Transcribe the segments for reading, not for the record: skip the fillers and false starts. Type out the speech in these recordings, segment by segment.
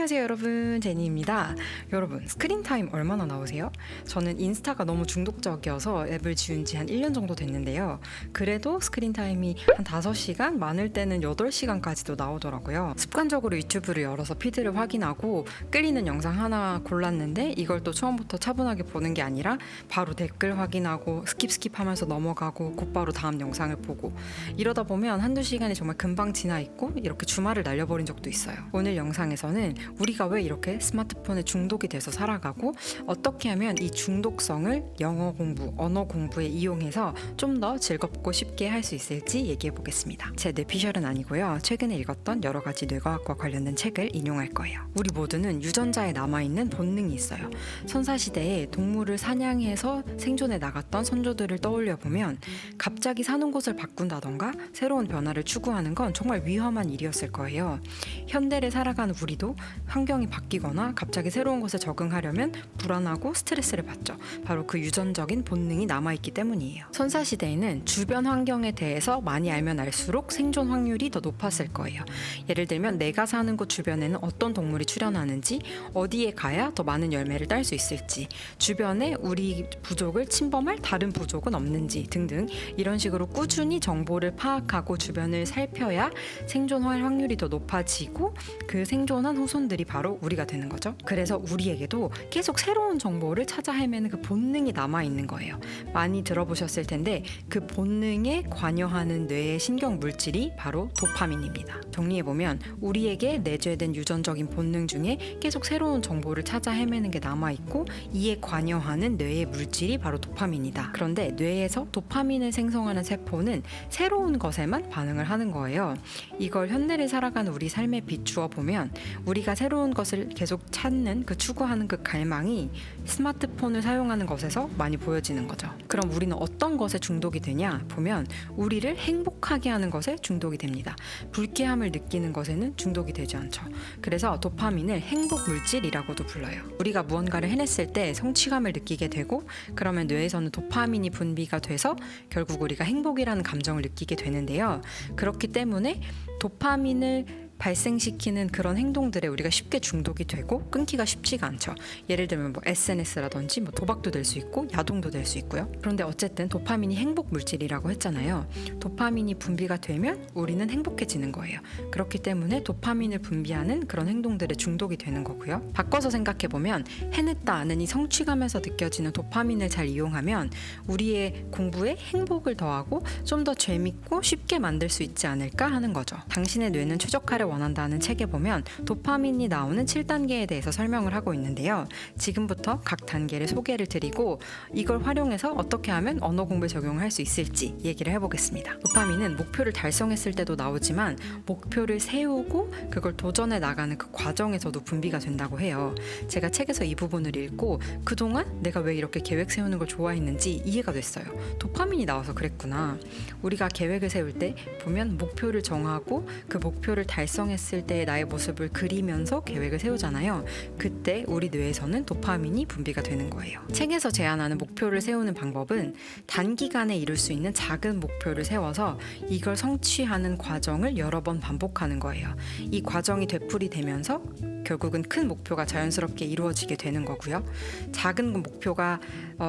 안녕하세요 여러분, 제니입니다. 여러분, 스크린타임 얼마나 나오세요? 저는 인스타가 너무 중독적이어서 앱을 지운 지 한 1년 정도 됐는데요. 그래도 스크린타임이 한 5시간, 많을 때는 8시간까지도 나오더라고요. 습관적으로 유튜브를 열어서 피드를 확인하고 끌리는 영상 하나 골랐는데 이걸 또 처음부터 차분하게 보는 게 아니라 바로 댓글 확인하고 스킵하면서 넘어가고 곧바로 다음 영상을 보고, 이러다 보면 한두 시간이 정말 금방 지나 있고 이렇게 주말을 날려버린 적도 있어요. 오늘 영상에서는 우리가 왜 이렇게 스마트폰에 중독이 돼서 살아가고 어떻게 하면 이 중독성을 영어 공부, 언어 공부에 이용해서 좀 더 즐겁고 쉽게 할 수 있을지 얘기해 보겠습니다. 제 뇌피셜은 아니고요. 최근에 읽었던 여러 가지 뇌과학과 관련된 책을 인용할 거예요. 우리 모두는 유전자에 남아있는 본능이 있어요. 선사시대에 동물을 사냥해서 생존해 나갔던 선조들을 떠올려 보면 갑자기 사는 곳을 바꾼다던가 새로운 변화를 추구하는 건 정말 위험한 일이었을 거예요. 현대를 살아가는 우리도 환경이 바뀌거나 갑자기 새로운 곳에 적응하려면 불안하고 스트레스를 받죠. 바로 그 유전적인 본능이 남아있기 때문이에요. 선사시대에는 주변 환경에 대해서 많이 알면 알수록 생존 확률이 더 높았을 거예요. 예를 들면 내가 사는 곳 주변에는 어떤 동물이 출현하는지, 어디에 가야 더 많은 열매를 딸 수 있을지, 주변에 우리 부족을 침범할 다른 부족은 없는지 등등, 이런 식으로 꾸준히 정보를 파악하고 주변을 살펴야 생존할 확률이 더 높아지고 그 생존한 후손들이 바로 우리가 되는 거죠. 그래서 우리에게도 계속 새로운 정보를 찾아 헤매는 그 본능이 남아있는 거예요. 많이 들어보셨을 텐데 그 본능에 관여하는 뇌의 신경 물질이 바로 도파민입니다. 정리해보면 우리에게 내재된 유전적인 본능 중에 계속 새로운 정보를 찾아 헤매는 게 남아있고, 이에 관여하는 뇌의 물질이 바로 도파민이다. 그런데 뇌에서 도파민을 생성하는 세포는 새로운 것에만 반응을 하는 거예요. 이걸 현대를 살아가는 우리 삶에 비추어 보면 우리가 새로운 것을 계속 찾는 그 추구하는 그 갈망이 스마트폰을 사용하는 것에서 많이 보여지는 거죠. 그럼 우리는 어떤 것에 중독이 되냐 보면 우리를 행복하게 하는 것에 중독이 됩니다. 불쾌함을 느끼는 것에는 중독이 되지 않죠. 그래서 도파민을 행복 물질이라고도 불러요. 우리가 무언가를 해냈을 때 성취감을 느끼게 되고, 그러면 뇌에서는 도파민이 분비가 돼서 결국 우리가 행복이라는 감정을 느끼게 되는데요. 그렇기 때문에 도파민을 발생시키는 그런 행동들에 우리가 쉽게 중독이 되고 끊기가 쉽지가 않죠. 예를 들면 SNS라든지 도박도 될 수 있고 야동도 될 수 있고요. 그런데 어쨌든 도파민이 행복 물질이라고 했잖아요. 도파민이 분비가 되면 우리는 행복해지는 거예요. 그렇기 때문에 도파민을 분비하는 그런 행동들에 중독이 되는 거고요. 바꿔서 생각해보면 해냈다 하는 이 성취감에서 느껴지는 도파민을 잘 이용하면 우리의 공부에 행복을 더하고 좀 더 재밌고 쉽게 만들 수 있지 않을까 하는 거죠. 당신의 뇌는 최적화를 원한다는 책에 보면 도파민이 나오는 7단계에 대해서 설명을 하고 있는데요. 지금부터 각 단계를 소개를 드리고 이걸 활용해서 어떻게 하면 언어 공부에 적용할 수 있을지 얘기를 해보겠습니다. 도파민은 목표를 달성했을 때도 나오지만 목표를 세우고 그걸 도전해 나가는 그 과정에서도 분비가 된다고 해요. 제가 책에서 이 부분을 읽고 그동안 내가 왜 이렇게 계획 세우는 걸 좋아했는지 이해가 됐어요. 도파민이 나와서 그랬구나. 우리가 계획을 세울 때 보면 목표를 정하고 그 목표를 달성했을 때의 나의 모습을 그리면서 계획을 세우잖아요. 그때 우리 뇌에서는 도파민이 분비가 되는 거예요. 책에서 제안하는 목표를 세우는 방법은 단기간에 이룰 수 있는 작은 목표를 세워서 이걸 성취하는 과정을 여러 번 반복하는 거예요. 이 과정이 되풀이되면서 결국은 큰 목표가 자연스럽게 이루어지게 되는 거고요. 작은 목표가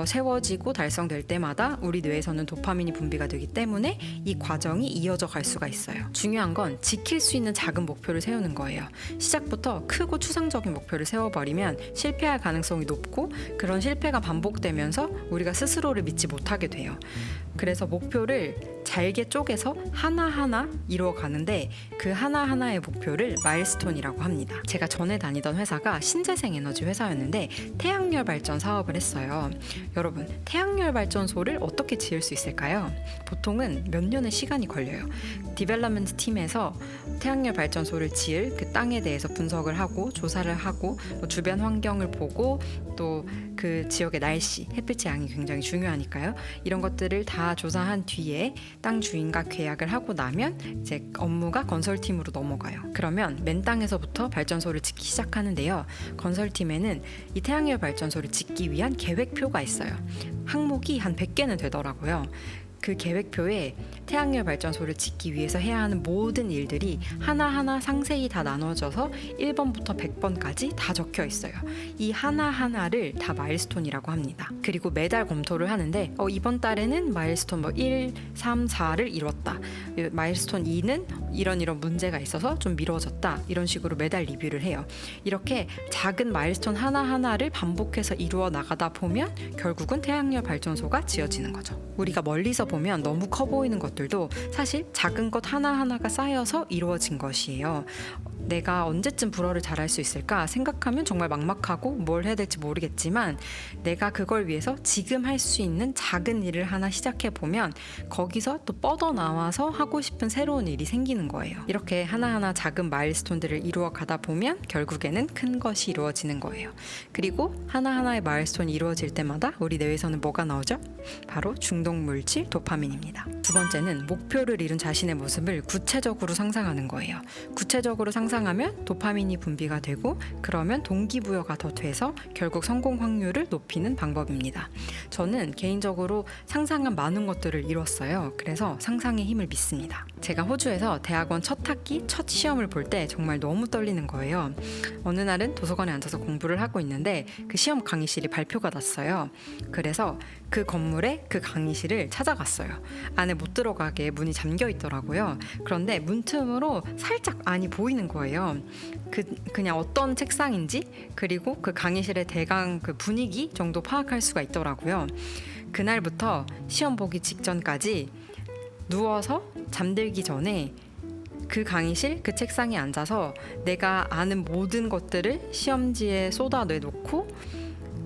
세워지고 달성될 때마다 우리 뇌에서는 도파민이 분비가 되기 때문에 이 과정이 이어져 갈 수가 있어요. 중요한 건 지킬 수 있는 작은 목표를 세우는 거예요. 시작부터 크고 추상적인 목표를 세워버리면 실패할 가능성이 높고, 그런 실패가 반복되면서 우리가 스스로를 믿지 못하게 돼요. 그래서 목표를 잘게 쪼개서 하나하나 이루어가는데 그 하나하나의 목표를 마일스톤이라고 합니다. 제가 전에 다니던 회사가 신재생 에너지 회사였는데 태양열 발전 사업을 했어요. 여러분, 태양열 발전소를 어떻게 지을 수 있을까요? 보통은 몇 년의 시간이 걸려요. 디벨롭먼트 팀에서 태양열 발전소를 지을 그 땅에 대해서 분석을 하고 조사를 하고 주변 환경을 보고 또 그 지역의 날씨, 햇빛의 양이 굉장히 중요하니까요. 이런 것들을 다 조사한 뒤에 땅 주인과 계약을 하고 나면 이제 업무가 건설팀으로 넘어가요. 그러면 맨 땅에서부터 발전소를 짓기 시작하는데요. 건설팀에는 이 태양열 발전소를 짓기 위한 계획표가 있어요. 항목이 한 100개는 되더라고요. 그 계획표에 태양열 발전소를 짓기 위해서 해야 하는 모든 일들이 하나하나 상세히 다 나눠져서 1번부터 100번까지 다 적혀 있어요. 이 하나하나를 다 마일스톤이라고 합니다. 그리고 매달 검토를 하는데 이번 달에는 마일스톤 1, 3, 4를 이뤘다. 마일스톤 2는 이런 문제가 있어서 좀 미뤄졌다. 이런 식으로 매달 리뷰를 해요. 이렇게 작은 마일스톤 하나하나를 반복해서 이루어 나가다 보면 결국은 태양열 발전소가 지어지는 거죠. 우리가 멀리서 보면 너무 커 보이는 것들도 사실 작은 것 하나하나가 쌓여서 이루어진 것이에요. 내가 언제쯤 불어를 잘할 수 있을까 생각하면 정말 막막하고 뭘 해야 될지 모르겠지만 내가 그걸 위해서 지금 할 수 있는 작은 일을 하나 시작해 보면 거기서 또 뻗어나와서 하고 싶은 새로운 일이 생기는 거예요. 이렇게 하나하나 작은 마일스톤들을 이루어 가다 보면 결국에는 큰 것이 이루어지는 거예요. 그리고 하나하나의 마일스톤이 이루어질 때마다 우리 뇌에서는 뭐가 나오죠? 바로 중독물질 도파민입니다. 두 번째는 목표를 이룬 자신의 모습을 구체적으로 상상하는 거예요. 구체적으로 상상하면 도파민이 분비가 되고 그러면 동기부여가 더 돼서 결국 성공 확률을 높이는 방법입니다. 저는 개인적으로 상상한 많은 것들을 이뤘어요. 그래서 상상의 힘을 믿습니다. 제가 호주에서 대학원 첫 학기 첫 시험을 볼 때 정말 너무 떨리는 거예요. 어느 날은 도서관에 앉아서 공부를 하고 있는데 그 시험 강의실이 발표가 났어요. 그래서 그 건물에 그 강의실을 찾아갔어요. 안에 못 들어가게 문이 잠겨 있더라고요. 그런데 문틈으로 살짝 안이 보이는 거예요. 그냥 어떤 책상인지 그리고 그 강의실의 대강 그 분위기 정도 파악할 수가 있더라고요. 그날부터 시험 보기 직전까지 누워서 잠들기 전에 그 강의실 그 책상에 앉아서 내가 아는 모든 것들을 시험지에 쏟아내놓고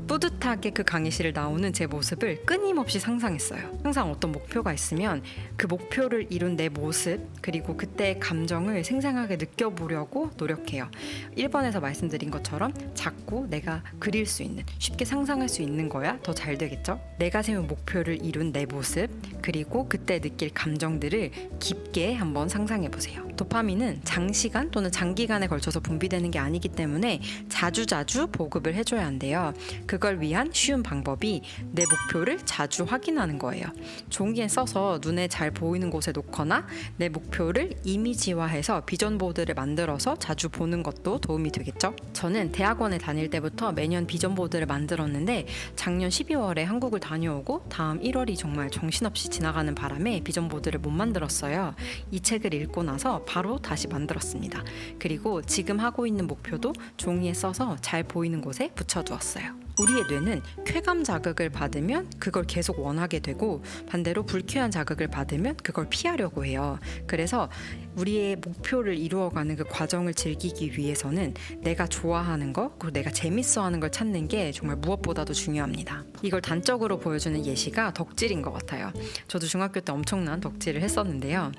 뿌듯하게 그 강의실을 나오는 제 모습을 끊임없이 상상했어요. 항상 어떤 목표가 있으면 그 목표를 이룬 내 모습 그리고 그때의 감정을 생생하게 느껴보려고 노력해요. 1번에서 말씀드린 것처럼 자꾸 내가 그릴 수 있는 쉽게 상상할 수 있는 거야 더 잘 되겠죠? 내가 세운 목표를 이룬 내 모습 그리고 그때 느낄 감정들을 깊게 한번 상상해보세요. 도파민은 장시간 또는 장기간에 걸쳐서 분비되는 게 아니기 때문에 자주자주 보급을 해줘야 한대요. 그걸 위한 쉬운 방법이 내 목표를 자주 확인하는 거예요. 종이에 써서 눈에 잘 보이는 곳에 놓거나 내 목표를 이미지화해서 비전 보드를 만들어서 자주 보는 것도 도움이 되겠죠. 저는 대학원에 다닐 때부터 매년 비전 보드를 만들었는데 작년 12월에 한국을 다녀오고 다음 1월이 정말 정신없이 지나가는 바람에 비전 보드를 못 만들었어요. 이 책을 읽고 나서 바로 다시 만들었습니다. 그리고 지금 하고 있는 목표도 종이에 써서 잘 보이는 곳에 붙여두었어요. 우리의 뇌는 쾌감 자극을 받으면 그걸 계속 원하게 되고 반대로 불쾌한 자극을 받으면 그걸 피하려고 해요. 그래서 우리의 목표를 이루어가는 그 과정을 즐기기 위해서는 내가 좋아하는 거 그리고 내가 재밌어하는 걸 찾는 게 정말 무엇보다도 중요합니다. 이걸 단적으로 보여주는 예시가 덕질인 것 같아요. 저도 중학교 때 엄청난 덕질을 했었는데요.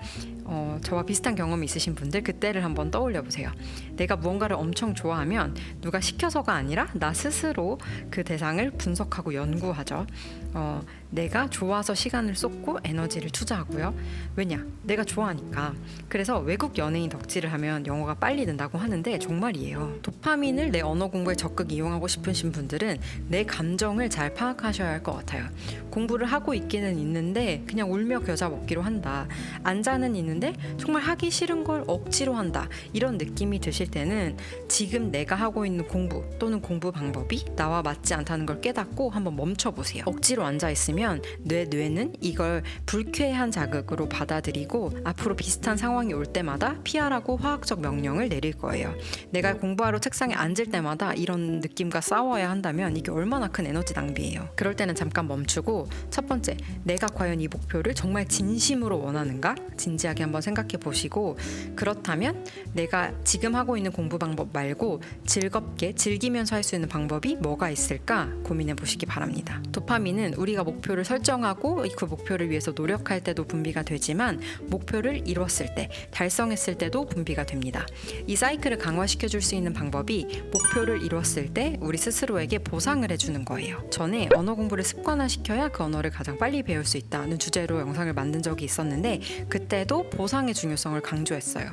저와 비슷한 경험이 있으신 분들 그때를 한번 떠올려 보세요. 내가 무언가를 엄청 좋아하면 누가 시켜서가 아니라 나 스스로 그 대상을 분석하고 연구하죠. 내가 좋아서 시간을 쏟고 에너지를 투자하고요. 왜냐? 내가 좋아하니까. 그래서 외국 연예인 덕질을 하면 영어가 빨리 는다고 하는데 정말이에요. 도파민을 내 언어 공부에 적극 이용하고 싶으신 분들은 내 감정을 잘 파악하셔야 할 것 같아요. 공부를 하고 있기는 있는데 그냥 울며 겨자 먹기로 한다. 앉아는 있는데 정말 하기 싫은 걸 억지로 한다. 이런 느낌이 드실 때는 지금 내가 하고 있는 공부 또는 공부 방법이 나와 맞지 않다는 걸 깨닫고 한번 멈춰보세요. 억지로 앉아있으면 내 뇌는 이걸 불쾌한 자극으로 받아들이고 앞으로 비슷한 상황이 올 때마다 피하라고 화학적 명령을 내릴 거예요. 내가 공부하러 책상에 앉을 때마다 이런 느낌과 싸워야 한다면 이게 얼마나 큰 에너지 낭비예요. 그럴 때는 잠깐 멈추고 첫 번째, 내가 과연 이 목표를 정말 진심으로 원하는가? 진지하게 한번 생각해 보시고 그렇다면 내가 지금 하고 있는 공부 방법 말고 즐겁게 즐기면서 할 수 있는 방법이 뭐가 있을까 고민해 보시기 바랍니다. 도파민은 우리가 목표를 설정하고 그 목표를 위해서 노력할 때도 분비가 되지만 목표를 이뤘을 때, 달성했을 때도 분비가 됩니다. 이 사이클을 강화시켜 줄 수 있는 방법이 목표를 이뤘을 때 우리 스스로에게 보상을 해주는 거예요. 전에 언어 공부를 습관화시켜야 그 언어를 가장 빨리 배울 수 있다는 주제로 영상을 만든 적이 있었는데 그때도 보상의 중요성을 강조했어요.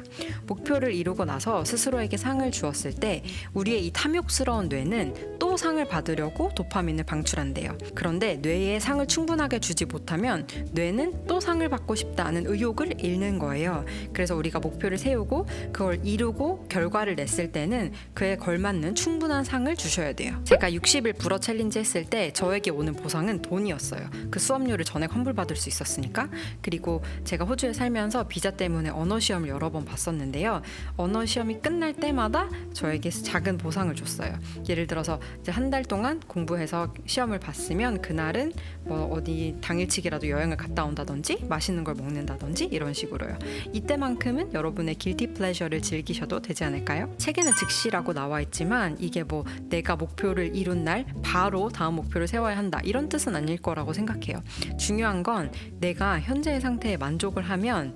목표를 이루고 나서 스스로에게 상을 주었을 때 우리의 이 탐욕스러운 뇌는 또 또 상을 받으려고 도파민을 방출한대요. 그런데 뇌에 상을 충분하게 주지 못하면 뇌는 또 상을 받고 싶다는 의욕을 잃는 거예요. 그래서 우리가 목표를 세우고 그걸 이루고 결과를 냈을 때는 그에 걸맞는 충분한 상을 주셔야 돼요. 제가 60일 불어 챌린지 했을 때 저에게 오는 보상은 돈이었어요. 그 수업료를 전액 환불받을 수 있었으니까. 그리고 제가 호주에 살면서 비자 때문에 언어 시험을 여러 번 봤었는데요. 언어 시험이 끝날 때마다 저에게 작은 보상을 줬어요. 예를 들어서 이제 한 달 동안 공부해서 시험을 봤으면 그날은 뭐 어디 당일치기라도 여행을 갔다 온다든지 맛있는 걸 먹는다든지 이런 식으로요. 이때만큼은 여러분의 길티 플레저를 즐기셔도 되지 않을까요? 책에는 즉시라고 나와 있지만 이게 뭐 내가 목표를 이룬 날 바로 다음 목표를 세워야 한다 이런 뜻은 아닐 거라고 생각해요. 중요한 건 내가 현재의 상태에 만족을 하면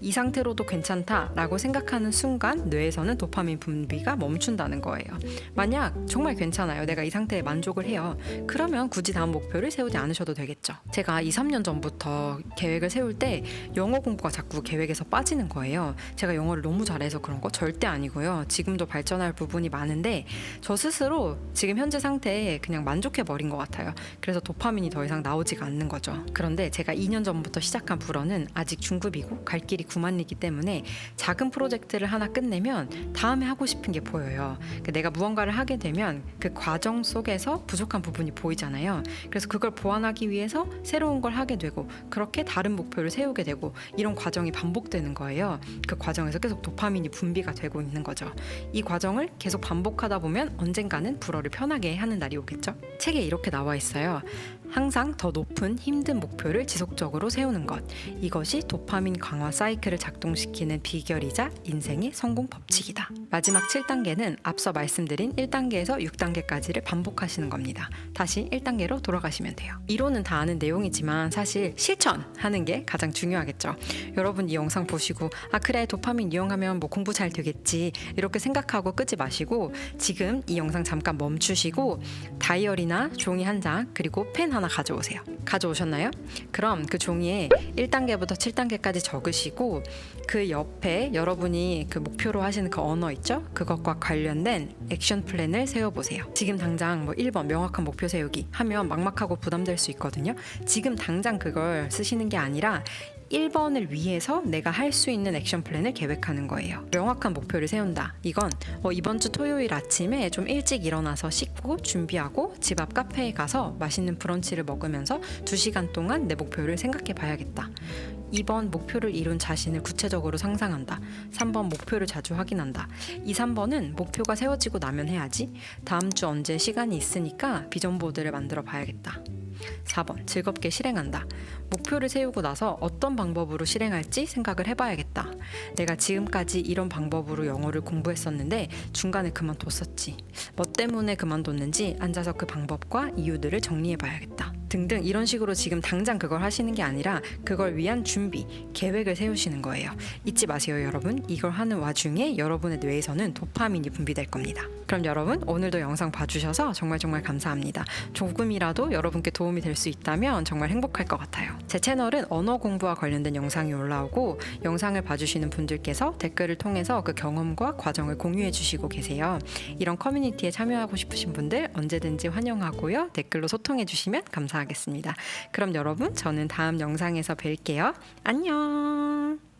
이 상태로도 괜찮다라고 생각하는 순간 뇌에서는 도파민 분비가 멈춘다는 거예요. 만약 정말 괜찮아요. 내가 이 상태에 만족을 해요. 그러면 굳이 다음 목표를 세우지 않으셔도 되겠죠. 제가 2, 3년 전부터 계획을 세울 때 영어 공부가 자꾸 계획에서 빠지는 거예요. 제가 영어를 너무 잘해서 그런 거 절대 아니고요. 지금도 발전할 부분이 많은데 저 스스로 지금 현재 상태에 그냥 만족해버린 것 같아요. 그래서 도파민이 더 이상 나오지가 않는 거죠. 그런데 제가 2년 전부터 시작한 불어는 아직 중급이고 갈 길이 9만이기 때문에 작은 프로젝트를 하나 끝내면 다음에 하고 싶은 게 보여요. 내가 무언가를 하게 되면 그 과정 속에서 부족한 부분이 보이잖아요. 그래서 그걸 보완하기 위해서 새로운 걸 하게 되고 그렇게 다른 목표를 세우게 되고 이런 과정이 반복되는 거예요. 그 과정에서 계속 도파민이 분비가 되고 있는 거죠. 이 과정을 계속 반복하다 보면 언젠가는 불어를 편하게 하는 날이 오겠죠. 책에 이렇게 나와 있어요. 항상 더 높은 힘든 목표를 지속적으로 세우는 것. 이것이 도파민 강화 사이클을 작동시키는 비결이자 인생의 성공 법칙이다. 마지막 7단계는 앞서 말씀드린 1단계에서 6단계까지를 반복하시는 겁니다. 다시 1단계로 돌아가시면 돼요. 이론은 다 아는 내용이지만 사실 실천하는 게 가장 중요하겠죠. 여러분 이 영상 보시고 아 그래 도파민 이용하면 뭐 공부 잘 되겠지 이렇게 생각하고 끄지 마시고 지금 이 영상 잠깐 멈추시고 다이어리나 종이 한 장 그리고 펜 하나 가져오세요. 가져오셨나요? 그럼 그 종이에 1단계부터 7단계까지 적으시고 그 옆에 여러분이 그 목표로 하시는 그 언어 있죠? 그것과 관련된 액션 플랜을 세워보세요. 지금 당장 뭐 1번 명확한 목표 세우기 하면 막막하고 부담될 수 있거든요. 지금 당장 그걸 쓰시는 게 아니라 1번을 위해서 내가 할 수 있는 액션 플랜을 계획하는 거예요. 명확한 목표를 세운다. 이건 이번 주 토요일 아침에 좀 일찍 일어나서 씻고 준비하고 집 앞 카페에 가서 맛있는 브런치를 먹으면서 2시간 동안 내 목표를 생각해 봐야겠다. 2번 목표를 이룬 자신을 구체적으로 상상한다. 3번 목표를 자주 확인한다. 2, 3번은 목표가 세워지고 나면 해야지. 다음 주 언제 시간이 있으니까 비전 보드를 만들어 봐야겠다. 4번 즐겁게 실행한다. 목표를 세우고 나서 어떤 방법으로 실행할지 생각을 해봐야겠다. 내가 지금까지 이런 방법으로 영어를 공부했었는데 중간에 그만뒀었지. 뭐 때문에 그만뒀는지 앉아서 그 방법과 이유들을 정리해봐야겠다. 등등 이런 식으로 지금 당장 그걸 하시는 게 아니라 그걸 위한 준비, 계획을 세우시는 거예요. 잊지 마세요 여러분. 이걸 하는 와중에 여러분의 뇌에서는 도파민이 분비될 겁니다. 그럼 여러분 오늘도 영상 봐주셔서 정말 감사합니다. 조금이라도 여러분께 도움이 될 수 있다면 정말 행복할 것 같아요. 제 채널은 언어 공부와 관련된 영상이 올라오고 영상을 봐주시는 분들께서 댓글을 통해서 그 경험과 과정을 공유해 주시고 계세요. 이런 커뮤니티에 참여하고 싶으신 분들 언제든지 환영하고요. 댓글로 소통해 주시면 감사하겠습니다. 그럼 여러분 저는 다음 영상에서 뵐게요. 안녕.